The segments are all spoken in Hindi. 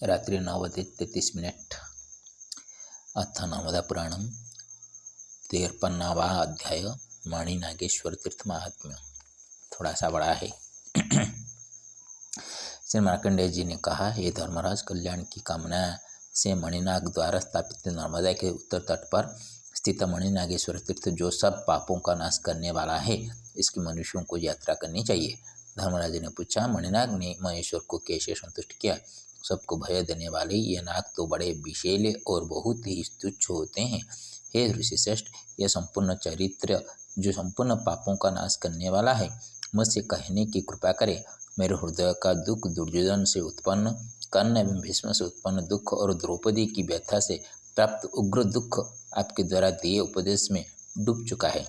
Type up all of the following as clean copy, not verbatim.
रात्रि 9:33 अथ नर्मदापुराणं 53वां अध्याय मणिनागेश्वर तीर्थ महात्म्य। थोड़ा सा बड़ा है। श्री मार्कंडेय जी ने कहा, हे धर्मराज, कल्याण की कामना से मणिनाग द्वारा स्थापित नर्मदा के उत्तर तट पर स्थित मणिनागेश्वर तीर्थ जो सब पापों का नाश करने वाला है, इसकी मनुष्यों को यात्रा करनी चाहिए। धर्मराज ने पूछा, मणिनाग ने महेश्वर को कैसे संतुष्ट किया? सबको भय देने वाले ये नाग तो बड़े विषैले और बहुत ही तुच्छ होते हैं। हे ऋषिश्रेष्ठ, यह संपूर्ण चरित्र जो संपूर्ण पापों का नाश करने वाला है, मुझसे कहने की कृपा करे। मेरे हृदय का दुख दुर्योधन से उत्पन्न, कर्ण एवं भीष्म से उत्पन्न दुख और द्रौपदी की व्यथा से प्राप्त उग्र दुख आपके द्वारा दिए उपदेश में डूब चुका है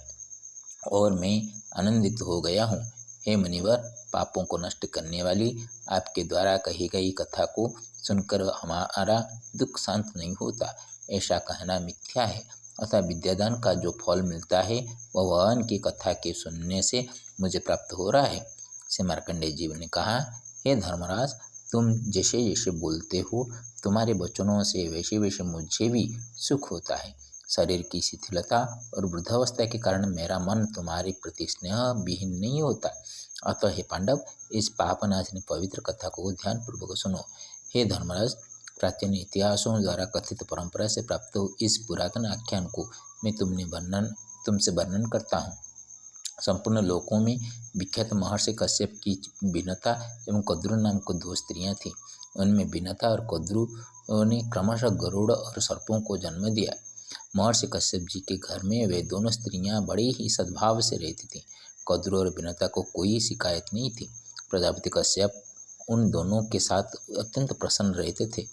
और मैं आनंदित हो गया हूँ। हे मुनिवर, पापों को नष्ट करने वाली आपके द्वारा कही गई कथा को सुनकर हमारा दुख शांत नहीं होता, ऐसा कहना मिथ्या है। अतः विद्यादान का जो फल मिलता है वह भगवान की कथा के सुनने से मुझे प्राप्त हो रहा है। श्री मार्कंडेय जी ने कहा, हे धर्मराज, तुम जैसे जैसे बोलते हो, तुम्हारे वचनों से वैसे वैसे मुझे भी सुख होता है। शरीर की शिथिलता और वृद्धावस्था के कारण मेरा मन तुम्हारे प्रति स्नेह विहीन नहीं होता। अतः हे पांडव, इस पापनाशिनी पवित्र कथा को ध्यानपूर्वक सुनो। हे धर्मराज, प्राचीन इतिहासों द्वारा कथित परंपरा से प्राप्त इस पुरातन आख्यान को मैं तुमसे वर्णन करता हूँ। संपूर्ण लोकों में विख्यात महर्षि कश्यप की विनता एवं कद्रु नाम को दो स्त्रियां थीं। उनमें विनता और कद्रु ने क्रमशः गरुड़ और सर्पों को जन्म दिया। महर्षि कश्यप जी के घर में वे दोनों स्त्रियां बड़े ही सद्भाव से रहती थीं। कद्रु और विनता को कोई शिकायत नहीं थी। प्रजापति कश्यप उन दोनों के साथ अत्यंत प्रसन्न रहते थे।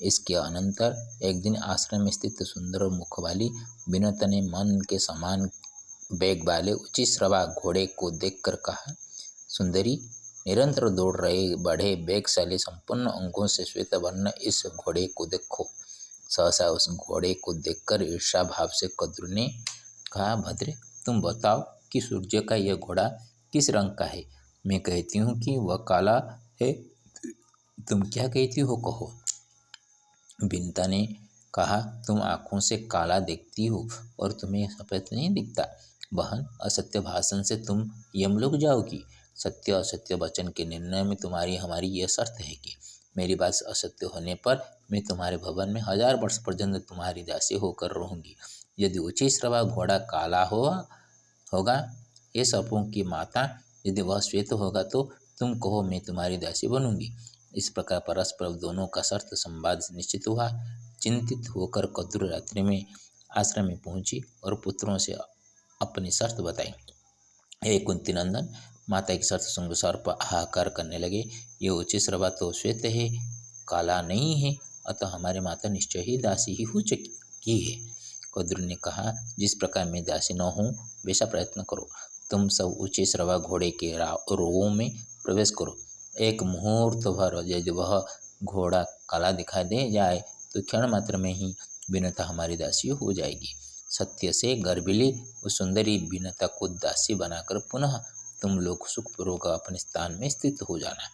इसके अनंतर एक दिन आश्रम में स्थित सुंदर मुख वाली विनता ने मन के समान वेग वाले उच्चश्रवा घोड़े को देखकर कहा, सुंदरी, निरंतर दौड़ रहे बड़े वेगशाली संपूर्ण अंगों से श्वेत वर्ण इस घोड़े को देखो। सहसा उस घोड़े को देखकर ईर्षा भाव से कद्रु ने कहा, भद्रे, तुम बताओ कि सूर्य का यह घोड़ा किस रंग का है? मैं कहती हूँ कि वह काला है, तुम क्या कहती हो, कहो। विनता ने कहा, तुम आँखों से काला देखती हो और तुम्हें सफेद नहीं दिखता। बहन, असत्य भाषण से तुम यमलोक जाओगी। सत्य असत्य वचन के निर्णय में तुम्हारी हमारी यह शर्त है कि मेरी बात असत्य होने पर मैं तुम्हारे भवन में 1000 वर्ष पर्यंत तुम्हारी दासी होकर रहूंगी। यदि उच्चश्रवा घोड़ा काला होगा, ये सर्पों की माता, यदि वह श्वेत होगा तो तुम कहो मैं तुम्हारी दासी बनूंगी। इस प्रकार परस्पर दोनों का शर्त संवाद निश्चित हुआ। चिंतित होकर कद्रु रात्रि में आश्रम में पहुंची और पुत्रों से अपनी शर्त बताई। हे कुंती नंदन, माता की शर्त सुन सर्प हाहाकार करने लगे। ये उच्चश्रवा तो श्वेत है, काला नहीं है, अतः हमारे माता निश्चय ही दासी ही हो चुकी है। कद्रु ने कहा, जिस प्रकार मैं दासी न हूँ वैसा प्रयत्न करो। तुम सब उच्चश्रवा घोड़े के रोवों में प्रवेश करो। एक मुहूर्त भर यदि वह घोड़ा काला दिखाई दे जाए तो क्षण मात्र में ही विनता हमारी दासी हो जाएगी। सत्य से गर्भिली उस सुंदरी विनता को दासी बनाकर पुनः तुम लोग सुखपूर्वक अपने स्थान में स्थित हो जाना।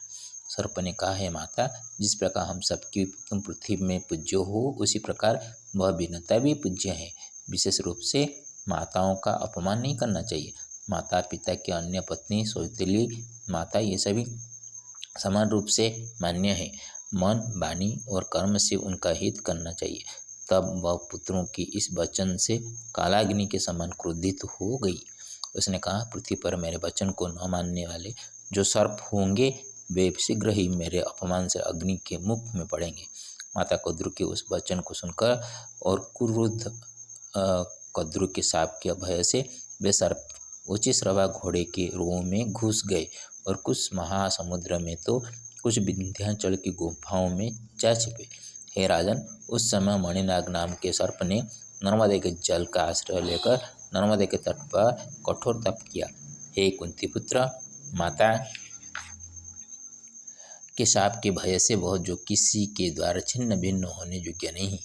सर्प ने कहा, है माता, जिस प्रकार हम सबकी तुम पृथ्वी में पूज्य हो, उसी प्रकार वह विनता भी पूज्य है। विशेष रूप से माताओं का अपमान नहीं करना चाहिए। माता पिता की अन्य पत्नी, सौतेली माता, ये सभी समान रूप से मान्य है। मन, वाणी और कर्म से उनका हित करना चाहिए। तब वह पुत्रों की इस वचन से कालाग्नि के समान क्रोधित हो गई। उसने कहा, पृथ्वी पर मेरे वचन को न मानने वाले जो सर्प होंगे वे शीघ्र ही मेरे अपमान से अग्नि के मुख में पड़ेंगे। माता कद्रु के उस वचन को सुनकर और क्रुद्ध कद्रु के शाप के भय से वे सर्प उच्चश्रवा घोड़े के रों में घुस गए और कुछ महासमुद्र में तो कुछ विंध्याचल की गुफाओं में जा छिपे। हे राजन, उस समय मणिनाग नाम के सर्प ने नर्मदा के जल का आश्रय लेकर नर्मदा के तट पर कठोर तप किया। हे कुंती पुत्र, माता के शाप के भय से वह जो किसी के द्वारा छिन्न भिन्न होने योग्य नहीं,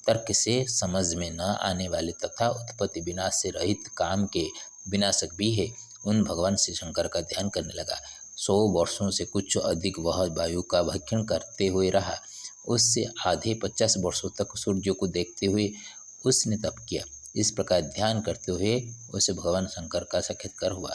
तर्क से समझ में न आने वाले तथा उत्पत्ति विनाश से रहित काम के विनाशक भी है, उन भगवान श्री शंकर का ध्यान करने लगा। 100 वर्षों से कुछ अधिक वह वायु का भक्षण करते हुए रहा। उससे आधे 50 वर्षों तक सूर्य को देखते हुए उसने तप किया। इस प्रकार ध्यान करते हुए उसे भगवान शंकर का साक्षात्कार हुआ।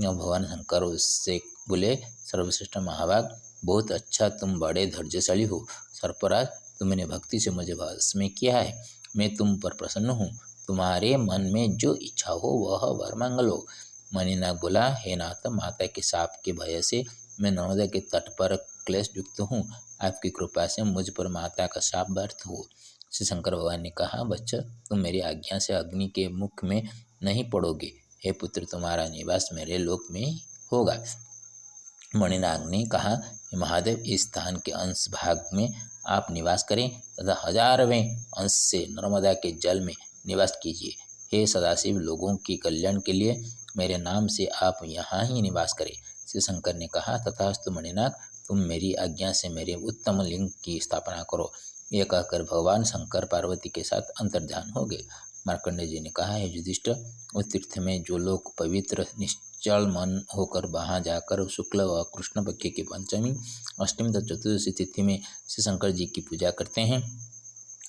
भगवान शंकर उससे बोले, सर्वश्रेष्ठ महाभाग, बहुत अच्छा, तुम बड़े धैर्यशाली हो। सर्पराज, तुमने भक्ति से मुझे वश में किया है, मैं तुम पर प्रसन्न हूँ। तुम्हारे मन में जो इच्छा हो वह वर मांग लो। मणिनाग बोला, हे नाथ, माता के शाप के भय से मैं नर्मदा के तट पर क्लेश युक्त हूँ। आपकी कृपा से मुझ पर माता का शाप व्यर्थ हो। श्री शंकर भगवान ने कहा, बच्चा, तुम मेरी आज्ञा से अग्नि के मुख में नहीं पड़ोगे। हे पुत्र, तुम्हारा निवास मेरे लोक में होगा। मणिनाग ने कहा, महादेव, इस स्थान के अंश भाग में आप निवास करें तथा 1000वें अंश से नर्मदा के जल में निवास कीजिए। हे सदाशिव, लोगों के कल्याण के लिए मेरे नाम से आप यहाँ ही निवास करें। श्री शंकर ने कहा, तथास्तु मणिनाग, तुम मेरी आज्ञा से मेरे उत्तम लिंग की स्थापना करो। यह कहकर भगवान शंकर पार्वती के साथ अंतर्ध्यान हो गए। मार्कंडेय जी ने कहा, हे युधिष्ठिर, उस तीर्थ में जो लोग पवित्र निश्चल मन होकर वहाँ जाकर शुक्ल व कृष्ण पक्ष की पंचमी, अष्टमी तथा चतुर्दशी तिथि में श्री शंकर जी की पूजा करते हैं,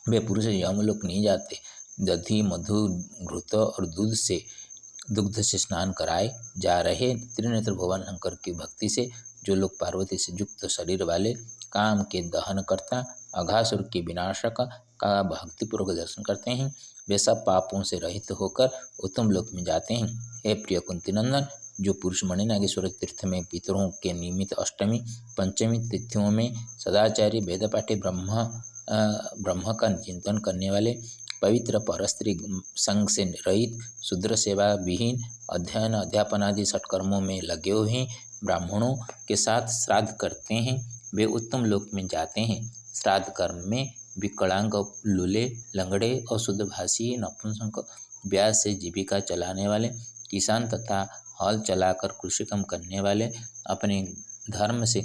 वे पुरुष यमलोक नहीं जाते। दधि, मधु, घृत और दुग्ध से स्नान कराए जा रहे त्रिनेत्र भगवान शंकर की भक्ति से जो लोग पार्वती से युक्त शरीर वाले, काम के दहन करता, अघासुर के विनाशक का भक्तिपूर्वक दर्शन करते हैं, वे सब पापों से रहित होकर उत्तम लोक में जाते हैं। हे प्रिय कुंती नंदन, जो पुरुष मणिनागेश्वर तीर्थ में पितरों के निमित्त अष्टमी पंचमी तिथियों में सदाचारी वेदपाठी ब्रह्म का चिंतन करने वाले, पवित्र परस्त्री संग से रहित, शूद्र सेवा विहीन, अध्ययन अध्यापन आदि सत्कर्मों में लगे हुए ब्राह्मणों के साथ श्राद्ध करते हैं, वे उत्तम लोक में जाते हैं। श्राद्ध कर्म में विकलांग, लूले, लंगड़े, अशुद्धभाषी, नपुंसक, ब्याज से जीविका चलाने वाले, किसान तथा हल चलाकर कृषि काम करने वाले, अपने धर्म से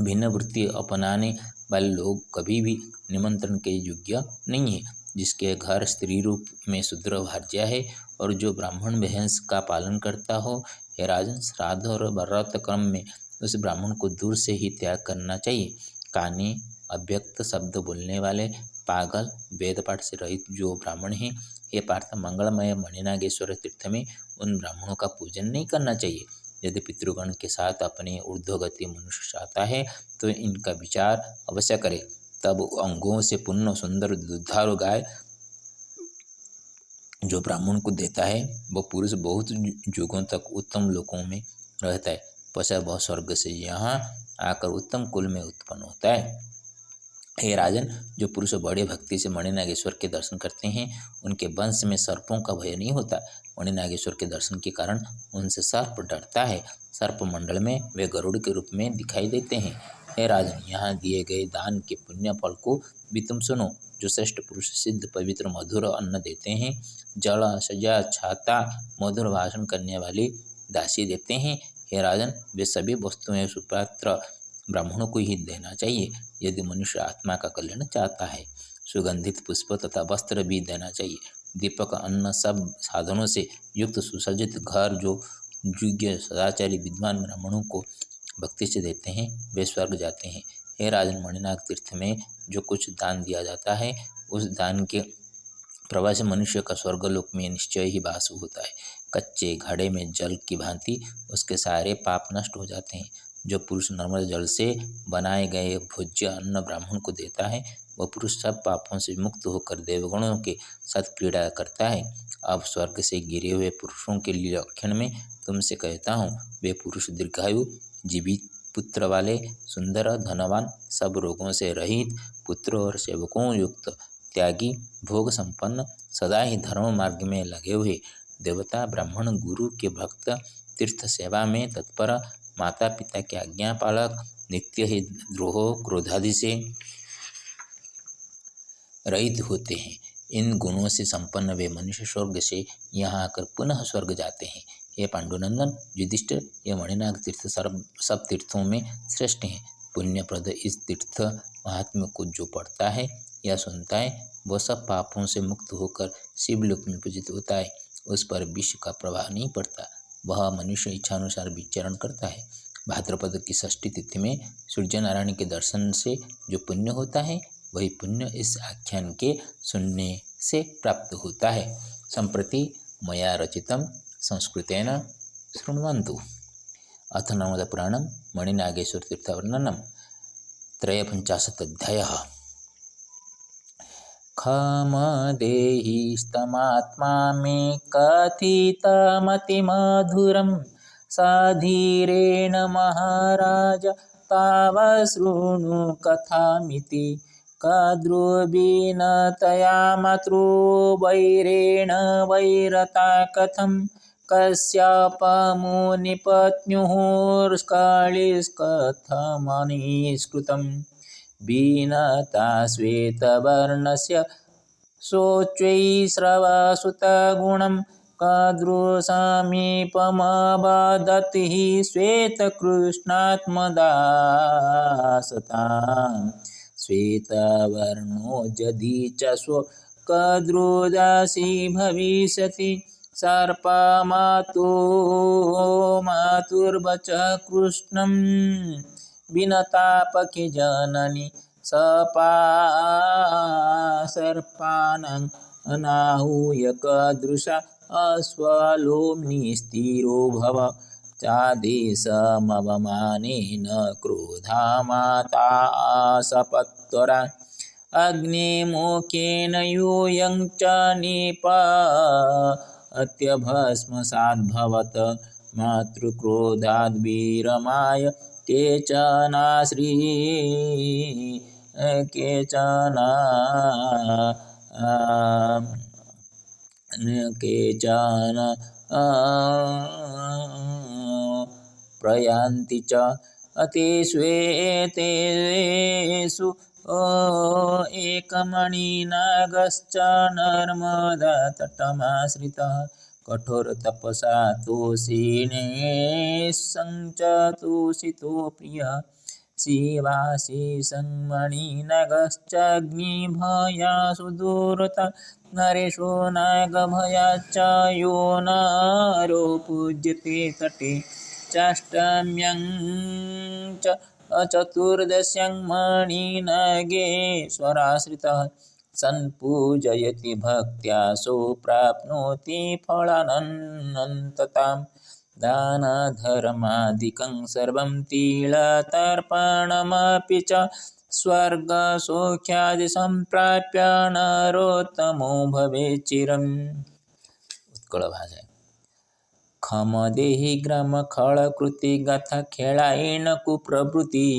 भिन्न वृत्ति अपनाने वाले लोग कभी भी निमंत्रण के योग्य नहीं है। जिसके घर स्त्री रूप में शूद्र भार्या है और जो ब्राह्मण भैंस का पालन करता हो, हे राजन, श्राद्ध और व्रत क्रम में उस ब्राह्मण को दूर से ही त्याग करना चाहिए। काने, अव्यक्त शब्द बोलने वाले, पागल, वेद पाठ से रहित जो ब्राह्मण हैं, हे पार्थ, मंगलमय मणिनागेश्वर तीर्थ में उन ब्राह्मणों का पूजन नहीं करना चाहिए। यदि पितृगण के साथ अपने ऊर्ध्वगति मनुष्य चाहता है तो इनका विचार अवश्य करे। तब अंगों से पूर्ण सुंदर दुधारू गाय जो ब्राह्मण को देता है, वह पुरुष बहुत युगों तक उत्तम लोकों में रहता है। पश्चात वह स्वर्ग से यहाँ आकर उत्तम कुल में उत्पन्न होता है। हे राजन, जो पुरुष बड़े भक्ति से मणिनागेश्वर के दर्शन करते हैं, उनके वंश में सर्पों का भय नहीं होता। मणिनागेश्वर के दर्शन के कारण उनसे सर्प डरता है। सर्प मंडल में वे गरुड़ के रूप में दिखाई देते हैं। हे राजन, यहाँ दिए गए दान के पुण्य फल को भी तुम सुनो। जो श्रेष्ठ पुरुष सिद्ध पवित्र मधुर अन्न देते हैं, जल, सजा, छाता, मधुर भाषण करने वाली दासी देते हैं, हे राजन, वे सभी वस्तुएं सुपात्र ब्राह्मणों को ही देना चाहिए। यदि मनुष्य आत्मा का कल्याण चाहता है, सुगंधित पुष्प तथा वस्त्र भी देना चाहिए। दीपक, अन्न, सब साधनों से युक्त सुसज्जित घर जो योग्य सदाचारी विद्वान ब्राह्मणों को भक्ति से देते हैं, वे स्वर्ग जाते हैं। हे राजन, मणिनाग तीर्थ में जो कुछ दान दिया जाता है, उस दान के प्रभाव से मनुष्य का स्वर्गलोक में निश्चय ही वास होता है। कच्चे घड़े में जल की भांति उसके सारे पाप नष्ट हो जाते हैं। जो पुरुष नर्मदा जल से बनाए गए भोज्य अन्न ब्राह्मण को देता है, वह पुरुष सब पापों से मुक्त होकर देवगणों के साथ क्रीड़ा करता है। अब स्वर्ग से गिरे हुए पुरुषों के लिए लक्षण में तुमसे कहता हूँ, वे पुरुष दीर्घायु, जीवित पुत्र वाले, सुंदर, धनवान, सब रोगों से रहित, पुत्र और सेवकों युक्त, त्यागी, भोग संपन्न, सदा ही धर्म मार्ग में लगे हुए, देवता, ब्राह्मण, गुरु के भक्त, तीर्थ सेवा में तत्पर, माता पिता के आज्ञा पालक, नित्य ही द्रोह क्रोधादि से रहित होते हैं। इन गुणों से संपन्न वे मनुष्य स्वर्ग से यहाँ आकर पुनः स्वर्ग जाते हैं। ये पांडुनंदन, युधिष्ठिर, ये मणिनाग तीर्थ सब तीर्थों में श्रेष्ठ हैं। पुण्यप्रद इस तीर्थ महात्म्य को जो पढ़ता है या सुनता है, वह सब पापों से मुक्त होकर शिवलोक में पूजित होता है। उस पर विष का प्रभाव नहीं पड़ता। वह मनुष्य इच्छानुसार विचरण करता है। भाद्रपद की षष्ठी तिथि में सूर्य नारायण के दर्शन से जो पुण्य होता है वही पुण्य इस आख्यान के सुनने से प्राप्त होता है। संप्रति मया रचितं संस्कृतेन शृण्वन्तु। अथ नर्मदापुराणं मणिनागेश्वरतीर्थवर्णनं 53 खमदेहिस्तमात्मा मे कथितमतिमधुरं साधीरेण महाराज तावशृणु कथामिति। कद्रुविनतया मातृवैरेण वैरता कथं कश्यपमुनिपत्न्युः विनता श्वेतवर्णस्य शोच्वैश्रवसुतगुणं कदृसमीपमवदति श्वेतकृष्णात्मदासतां। श्वेतवर्णो यदि च स्वो कदृदासी भविष्यति सर्पमातुर्वच कृष्णं विनतापखे जननी सर्पानां अनाहूय कदृशा अश्वलोम्नि स्थिरो भव चादेशमवमानेन क्रोधा माता सपत्वरा अग्निमुखेन यूयं च निपात्यभस्मसाद्भवत् मातृक्रोधाद्विरमाय केचन प्रयान्ति च अतिश्वेतेषु एकमणिनागश्च नर्मदातटमाश्रितः कठोरतपसा तोषितो प्रियः शिवाशिषं मणिनागश्चाग्निभयासु दूरता नरेशो नागभयाच्च यो नरो पूज्यते तटे चाष्टम्यां च चतुर्दश्यां मणिनागेश्वराश्रितः संपूजयति भक्त्या सो प्राप्नोति फलानन्तताम्। दानधर्मादिकं सर्वं तिलतर्पणमपि च स्वर्गसौख्यादि संप्राप्य नरोत्तमो भवेत् चिरम्। उत्कल भाषा खमदेहि ग्राम खळकृति गाथा खेळायण कुप्रवृत्ति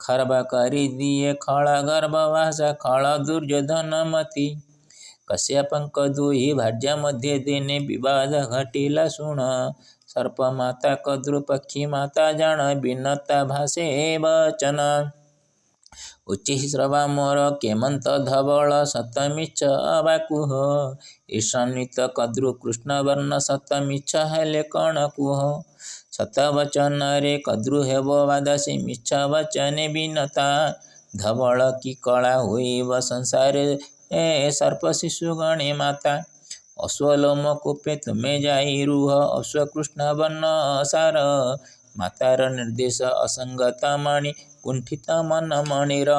खरबा करी दिए खळ गर्भवासा खळ दुर्योधनमती। कश्यपंक दुही भाज्या मध्ये देणे विवाद घटिला सुण सर्प माता कद्रु पक्षी माता जाण भिन्नता भाषे वचन। उच्चि श्रवा मोर केमंत धवळ सतमिच्छ अवाकुह ईशान्वित कद्रु कृष्ण वर्ण सतमिच्छ हेले कण कुह। सतवचन रे कद्रु हेव वादासी मिच्छ वचने भिन्नता धवळ की कला हुईव संसारे सर्प शिशु गणे माता। अश्वलोम कूपे तुम्हें जाई रूह अश्वकृष्ण वर्ण सार मातार निर्देश असंगत मणि कुंठित मन मणिर।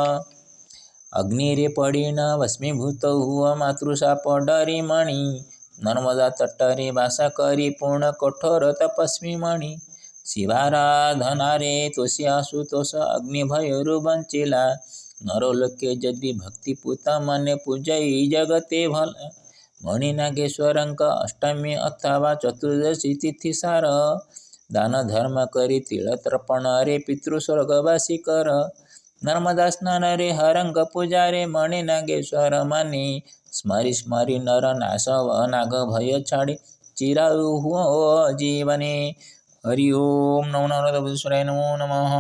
अग्निरे पडिन भस्मीभूत हुआ मातृशाप डरी मणि नर्मदा तटरे वासा करी पूर्ण कठोर तपस्वी मणि। शिवाराधनारे तोषी आशुतोष अग्निभयरु बंचिला नरोलोके यदि भक्तिपूत मने पूजई जगते भला। मणिनागेश्वरंक अष्टमी अथवा चतुर्दशी तिथि सार दान धर्म करी तिलतर्पण रे पितृस्वर्गवासी कर। नर्मदा स्नान रे हरंग पूजा रे मणिनागेश्वर मानी स्मरी स्मरी नर नाशव नाग भय छाड़ी चिरायु हुओ जीवने। हरि ओम नमो नारायण नमो नमः।